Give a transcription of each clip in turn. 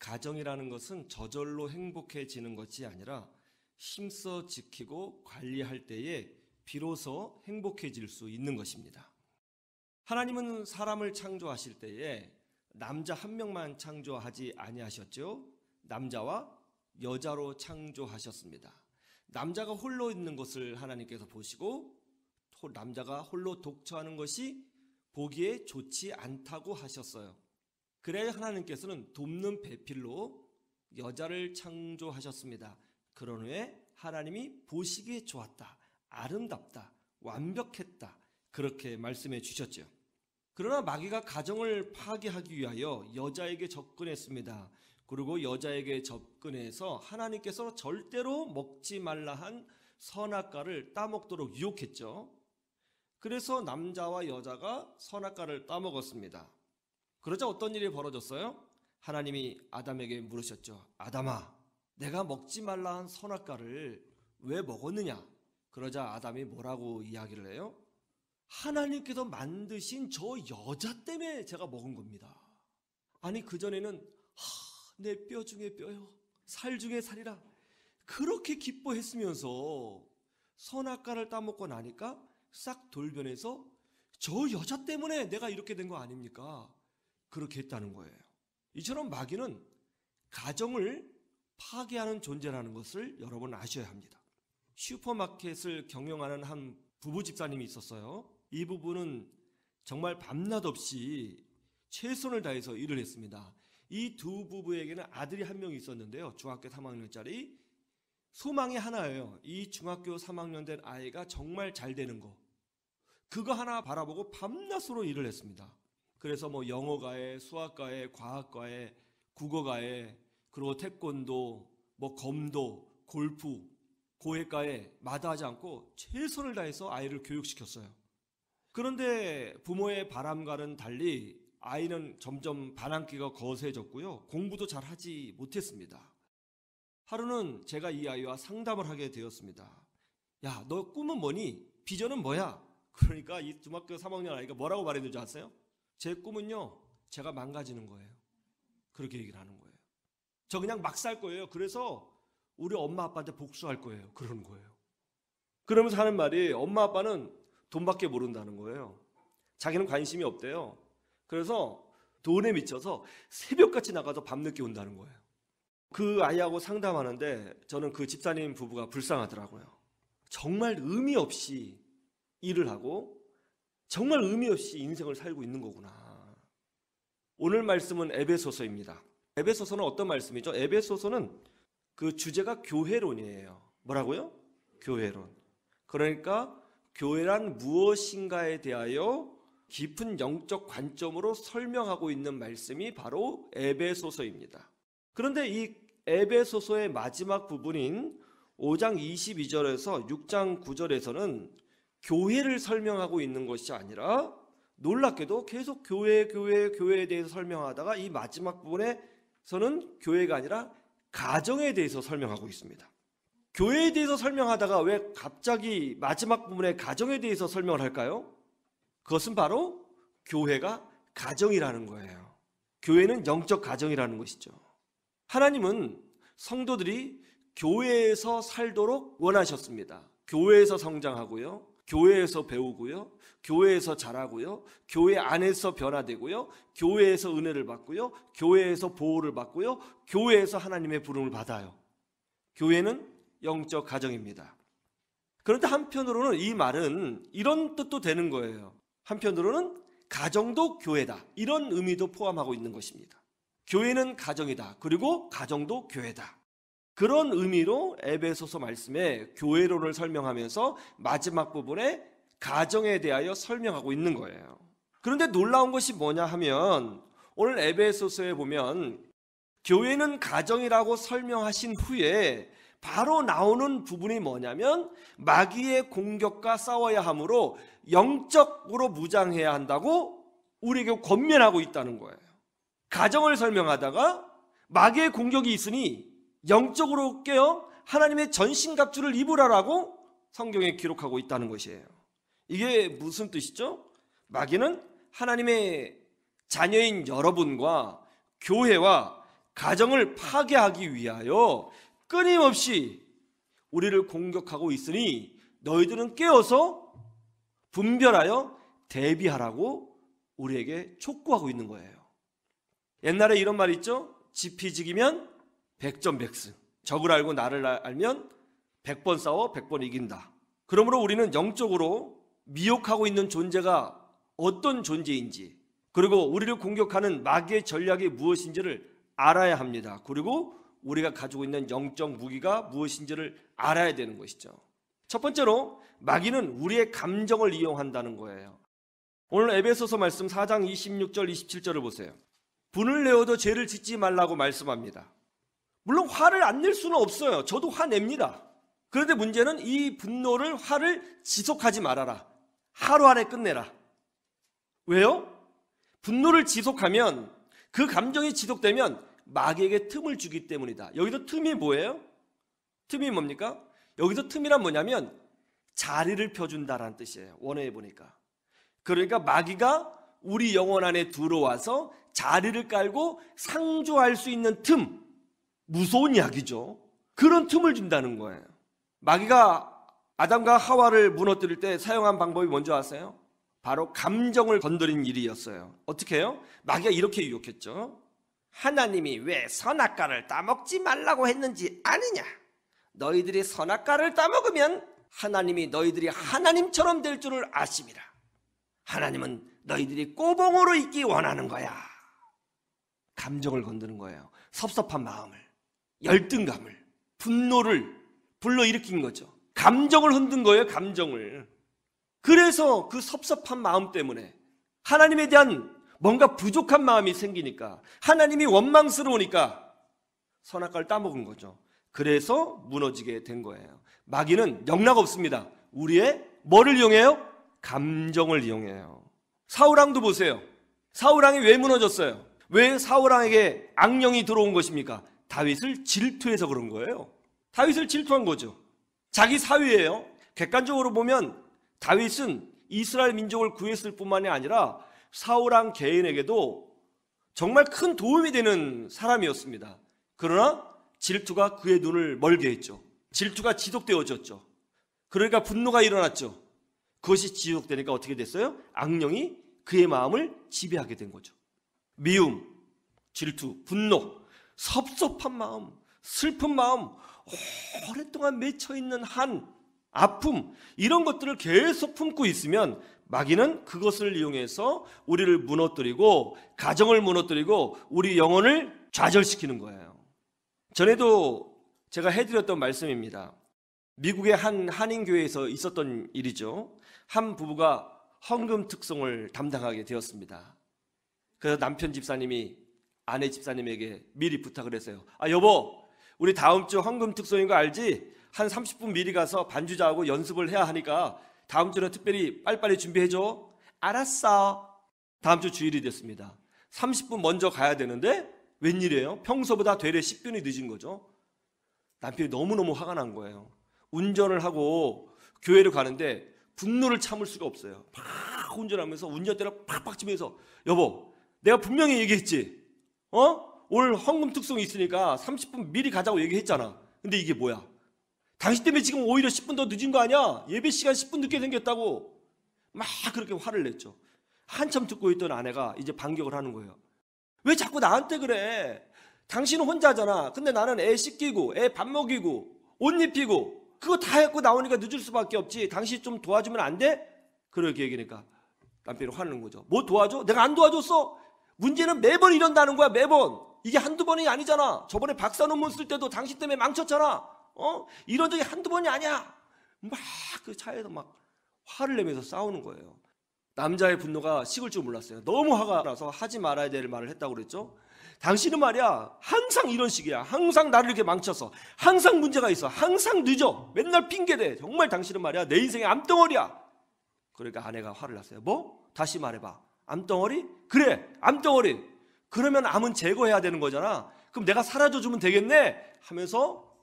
가정이라는 것은 저절로 행복해지는 것이 아니라 힘써 지키고 관리할 때에 비로소 행복해질 수 있는 것입니다. 하나님은 사람을 창조하실 때에 남자 한 명만 창조하지 아니하셨죠. 남자와 여자로 창조하셨습니다. 남자가 홀로 있는 것을 하나님께서 보시고 남자가 홀로 독처하는 것이 보기에 좋지 않다고 하셨어요. 그래야 하나님께서는 돕는 배필로 여자를 창조하셨습니다. 그런 후에 하나님이 보시기에 좋았다, 아름답다, 완벽했다, 그렇게 말씀해 주셨죠. 그러나 마귀가 가정을 파괴하기 위하여 여자에게 접근했습니다. 그리고 여자에게 접근해서 하나님께서 절대로 먹지 말라 한 선악과를 따먹도록 유혹했죠. 그래서 남자와 여자가 선악과를 따먹었습니다. 그러자 어떤 일이 벌어졌어요? 하나님이 아담에게 물으셨죠. 아담아, 내가 먹지 말라 한 선악과를 왜 먹었느냐? 그러자 아담이 뭐라고 이야기를 해요? 하나님께서 만드신 저 여자 때문에 제가 먹은 겁니다. 아니, 그전에는 내 뼈 중에 뼈요, 살 중에 살이라 그렇게 기뻐했으면서 선악과를 따먹고 나니까 싹 돌변해서 저 여자 때문에 내가 이렇게 된 거 아닙니까? 그렇게 했다는 거예요. 이처럼 마귀는 가정을 파괴하는 존재라는 것을 여러분 아셔야 합니다. 슈퍼마켓을 경영하는 한 부부 집사님이 있었어요. 이 부부는 정말 밤낮 없이 최선을 다해서 일을 했습니다. 이 두 부부에게는 아들이 한 명 있었는데요. 중학교 3학년짜리. 소망이 하나예요. 이 중학교 3학년 된 아이가 정말 잘 되는 거. 그거 하나 바라보고 밤낮으로 일을 했습니다. 그래서 영어과에, 수학과에, 과학과에, 국어과에, 그리고 태권도, 검도, 골프, 고해과에 마다하지 않고 최선을 다해서 아이를 교육시켰어요. 그런데 부모의 바람과는 달리 아이는 점점 반항기가 거세졌고요. 공부도 잘 하지 못했습니다. 하루는 제가 이 아이와 상담을 하게 되었습니다. 야, 너 꿈은 뭐니? 비전은 뭐야? 그러니까 이 중학교 3학년 아이가 뭐라고 말했는지 아세요? 제 꿈은요, 제가 망가지는 거예요. 그렇게 얘기를 하는 거예요. 저 그냥 막 살 거예요. 그래서 우리 엄마 아빠한테 복수할 거예요. 그러는 거예요. 그러면서 하는 말이 엄마 아빠는 돈밖에 모른다는 거예요. 자기는 관심이 없대요. 그래서 돈에 미쳐서 새벽같이 나가서 밤늦게 온다는 거예요. 그 아이하고 상담하는데 저는 그 집사님 부부가 불쌍하더라고요. 정말 의미 없이 일을 하고 정말 의미 없이 인생을 살고 있는 거구나. 오늘 말씀은 에베소서입니다. 에베소서는 어떤 말씀이죠? 에베소서는 그 주제가 교회론이에요. 뭐라고요? 교회론. 그러니까 교회란 무엇인가에 대하여 깊은 영적 관점으로 설명하고 있는 말씀이 바로 에베소서입니다. 그런데 이 에베소서의 마지막 부분인 5장 22절에서 6장 9절에서는 교회를 설명하고 있는 것이 아니라 놀랍게도 계속 교회에 대해서 설명하다가 이 마지막 부분에서는 교회가 아니라 가정에 대해서 설명하고 있습니다. 교회에 대해서 설명하다가 왜 갑자기 마지막 부분에 가정에 대해서 설명을 할까요? 그것은 바로 교회가 가정이라는 거예요. 교회는 영적 가정이라는 것이죠. 하나님은 성도들이 교회에서 살도록 원하셨습니다. 교회에서 성장하고요, 교회에서 배우고요, 교회에서 자라고요, 교회 안에서 변화되고요, 교회에서 은혜를 받고요, 교회에서 보호를 받고요, 교회에서 하나님의 부름을 받아요. 교회는 영적 가정입니다. 그런데 한편으로는 이 말은 이런 뜻도 되는 거예요. 한편으로는 가정도 교회다, 이런 의미도 포함하고 있는 것입니다. 교회는 가정이다, 그리고 가정도 교회다. 그런 의미로 에베소서 말씀에 교회론을 설명하면서 마지막 부분에 가정에 대하여 설명하고 있는 거예요. 그런데 놀라운 것이 뭐냐 하면 오늘 에베소서에 보면 교회는 가정이라고 설명하신 후에 바로 나오는 부분이 뭐냐면 마귀의 공격과 싸워야 하므로 영적으로 무장해야 한다고 우리에게 권면하고 있다는 거예요. 가정을 설명하다가 마귀의 공격이 있으니 영적으로 깨어 하나님의 전신갑주를 입으라라고 성경에 기록하고 있다는 것이에요. 이게 무슨 뜻이죠? 마귀는 하나님의 자녀인 여러분과 교회와 가정을 파괴하기 위하여 끊임없이 우리를 공격하고 있으니 너희들은 깨어서 분별하여 대비하라고 우리에게 촉구하고 있는 거예요. 옛날에 이런 말 있죠? 지피지기면 백전백승. 적을 알고 나를 알면 100번 싸워 100번 이긴다. 그러므로 우리는 영적으로 미혹하고 있는 존재가 어떤 존재인지, 그리고 우리를 공격하는 마귀의 전략이 무엇인지를 알아야 합니다. 그리고 우리가 가지고 있는 영적 무기가 무엇인지를 알아야 되는 것이죠. 첫 번째로 마귀는 우리의 감정을 이용한다는 거예요. 오늘 에베소서 말씀 4장 26절 27절을 보세요. 분을 내어도 죄를 짓지 말라고 말씀합니다. 물론 화를 안 낼 수는 없어요. 저도 화냅니다. 그런데 문제는 이 분노를, 화를 지속하지 말아라. 하루 안에 끝내라. 왜요? 분노를 지속하면, 그 감정이 지속되면 마귀에게 틈을 주기 때문이다. 여기서 틈이 뭐예요? 틈이 뭡니까? 여기서 틈이란 뭐냐면 자리를 펴준다라는 뜻이에요. 원어에 보니까. 그러니까 마귀가 우리 영혼 안에 들어와서 자리를 깔고 상주할 수 있는 틈, 무서운 이야기죠. 그런 틈을 준다는 거예요. 마귀가 아담과 하와를 무너뜨릴 때 사용한 방법이 뭔지 아세요? 바로 감정을 건드린 일이었어요. 어떻게 해요? 마귀가 이렇게 유혹했죠. 하나님이 왜 선악과를 따먹지 말라고 했는지 아느냐? 너희들이 선악과를 따먹으면 하나님이 너희들이 하나님처럼 될 줄을 아심이라. 하나님은 너희들이 꼬봉으로 있기 원하는 거야. 감정을 건드는 거예요. 섭섭한 마음을, 열등감을, 분노를 불러일으킨 거죠. 감정을 흔든 거예요. 감정을. 그래서 그 섭섭한 마음 때문에 하나님에 대한 뭔가 부족한 마음이 생기니까, 하나님이 원망스러우니까 선악과를 따먹은 거죠. 그래서 무너지게 된 거예요. 마귀는 영락 없습니다. 우리의 뭐를 이용해요? 감정을 이용해요. 사울왕도 보세요. 사울왕이 왜 무너졌어요? 왜 사울왕에게 악령이 들어온 것입니까? 다윗을 질투해서 그런 거예요. 다윗을 질투한 거죠. 자기 사위예요. 객관적으로 보면 다윗은 이스라엘 민족을 구했을 뿐만이 아니라 사울왕 개인에게도 정말 큰 도움이 되는 사람이었습니다. 그러나 질투가 그의 눈을 멀게 했죠. 질투가 지속되어졌죠. 그러니까 분노가 일어났죠. 그것이 지속되니까 어떻게 됐어요? 악령이 그의 마음을 지배하게 된 거죠. 미움, 질투, 분노, 섭섭한 마음, 슬픈 마음, 오랫동안 맺혀있는 한 아픔, 이런 것들을 계속 품고 있으면 마귀는 그것을 이용해서 우리를 무너뜨리고, 가정을 무너뜨리고 우리 영혼을 좌절시키는 거예요. 전에도 제가 해드렸던 말씀입니다. 미국의 한 한인교회에서 있었던 일이죠. 한 부부가 헌금 특송을 담당하게 되었습니다. 그래서 남편 집사님이 아내 집사님에게 미리 부탁을 했어요. 여보, 우리 다음 주 헌금 특송인 거 알지? 한 30분 미리 가서 반주자하고 연습을 해야 하니까 다음 주는 특별히 빨리빨리 준비해줘. 알았어. 다음 주 주일이 됐습니다. 30분 먼저 가야 되는데 웬일이에요? 평소보다 되레 10분이 늦은 거죠. 남편이 너무너무 화가 난 거예요. 운전을 하고 교회를 가는데 분노를 참을 수가 없어요. 막 운전하면서 운전대를 팍팍 치면서, 여보, 내가 분명히 얘기했지. 오늘 헌금 특송이 있으니까 30분 미리 가자고 얘기했잖아. 근데 이게 뭐야? 당신 때문에 지금 오히려 10분 더 늦은 거 아니야? 예배 시간 10분 늦게 생겼다고 막 그렇게 화를 냈죠. 한참 듣고 있던 아내가 이제 반격을 하는 거예요. 왜 자꾸 나한테 그래? 당신은 혼자잖아. 근데 나는 애 씻기고 애 밥 먹이고 옷 입히고 그거 다 했고 나오니까 늦을 수밖에 없지. 당신 좀 도와주면 안 돼? 그렇게 얘기하니까 남편이 화내는 거죠. 뭐 도와줘? 내가 안 도와줬어? 문제는 매번 이런다는 거야. 매번. 이게 한두 번이 아니잖아. 저번에 박사 논문 쓸 때도 당신 때문에 망쳤잖아. 이런 적이 한두 번이 아니야. 막 그 차에서 막 화를 내면서 싸우는 거예요. 남자의 분노가 식을 줄 몰랐어요. 너무 화가 나서 하지 말아야 될 말을 했다고 그랬죠. 당신은 말이야 항상 이런 식이야. 항상 나를 이렇게 망쳐서 항상 문제가 있어. 항상 늦어. 맨날 핑계대. 정말 당신은 말이야 내 인생의 암덩어리야. 그러니까 아내가 화를 났어요. 뭐? 다시 말해봐. 암덩어리? 그래, 암덩어리. 그러면 암은 제거해야 되는 거잖아. 그럼 내가 사라져 주면 되겠네 하면서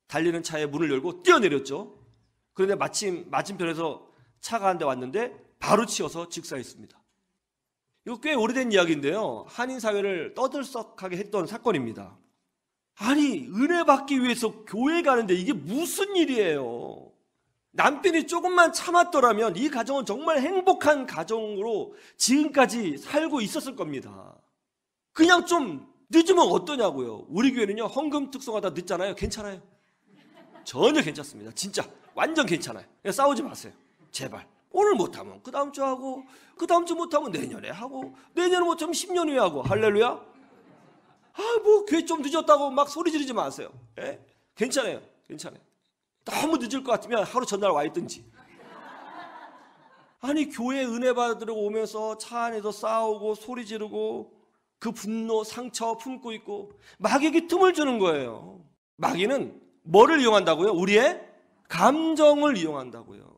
달리는 차에 문을 열고 뛰어내렸죠. 그런데 마침 맞은편에서 차가 한 대 왔는데 바로 치여서 직사했습니다. 이거 꽤 오래된 이야기인데요. 한인 사회를 떠들썩하게 했던 사건입니다. 아니, 은혜 받기 위해서 교회 가는데 이게 무슨 일이에요? 남편이 조금만 참았더라면 이 가정은 정말 행복한 가정으로 지금까지 살고 있었을 겁니다. 그냥 좀 늦으면 어떠냐고요. 우리 교회는요, 헌금 특송하다 늦잖아요. 괜찮아요. 전혀 괜찮습니다. 진짜 완전 괜찮아요. 그냥 싸우지 마세요. 제발. 오늘 못하면 그 다음 주 하고, 그 다음 주 못하면 내년에 하고, 내년에 못하면 10년 후에 하고. 할렐루야. 뭐 교회 좀 늦었다고 막 소리 지르지 마세요. 예? 괜찮아요. 괜찮아요. 너무 늦을 것 같으면 하루 전날 와 있든지. 아니, 교회 은혜 받으러 오면서 차 안에서 싸우고 소리 지르고 그 분노, 상처 품고 있고 마귀에게 틈을 주는 거예요. 마귀는 뭐를 이용한다고요? 우리의 감정을 이용한다고요.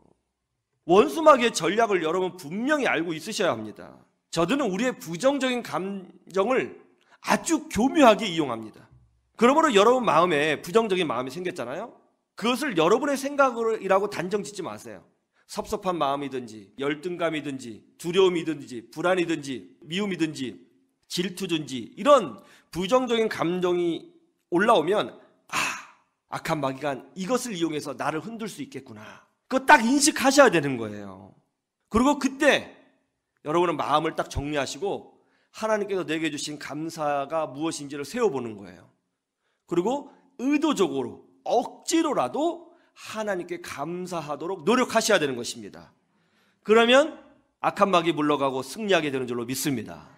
원수 마귀의 전략을 여러분 분명히 알고 있으셔야 합니다. 저들은 우리의 부정적인 감정을 아주 교묘하게 이용합니다. 그러므로 여러분 마음에 부정적인 마음이 생겼잖아요. 그것을 여러분의 생각이라고 단정 짓지 마세요. 섭섭한 마음이든지 열등감이든지 두려움이든지 불안이든지 미움이든지 질투든지 이런 부정적인 감정이 올라오면 악한 마귀가 이것을 이용해서 나를 흔들 수 있겠구나. 그거 딱 인식하셔야 되는 거예요. 그리고 그때 여러분은 마음을 딱 정리하시고 하나님께서 내게 주신 감사가 무엇인지를 세워보는 거예요. 그리고 의도적으로 억지로라도 하나님께 감사하도록 노력하셔야 되는 것입니다. 그러면 악한 마귀 물러가고 승리하게 되는 줄로 믿습니다.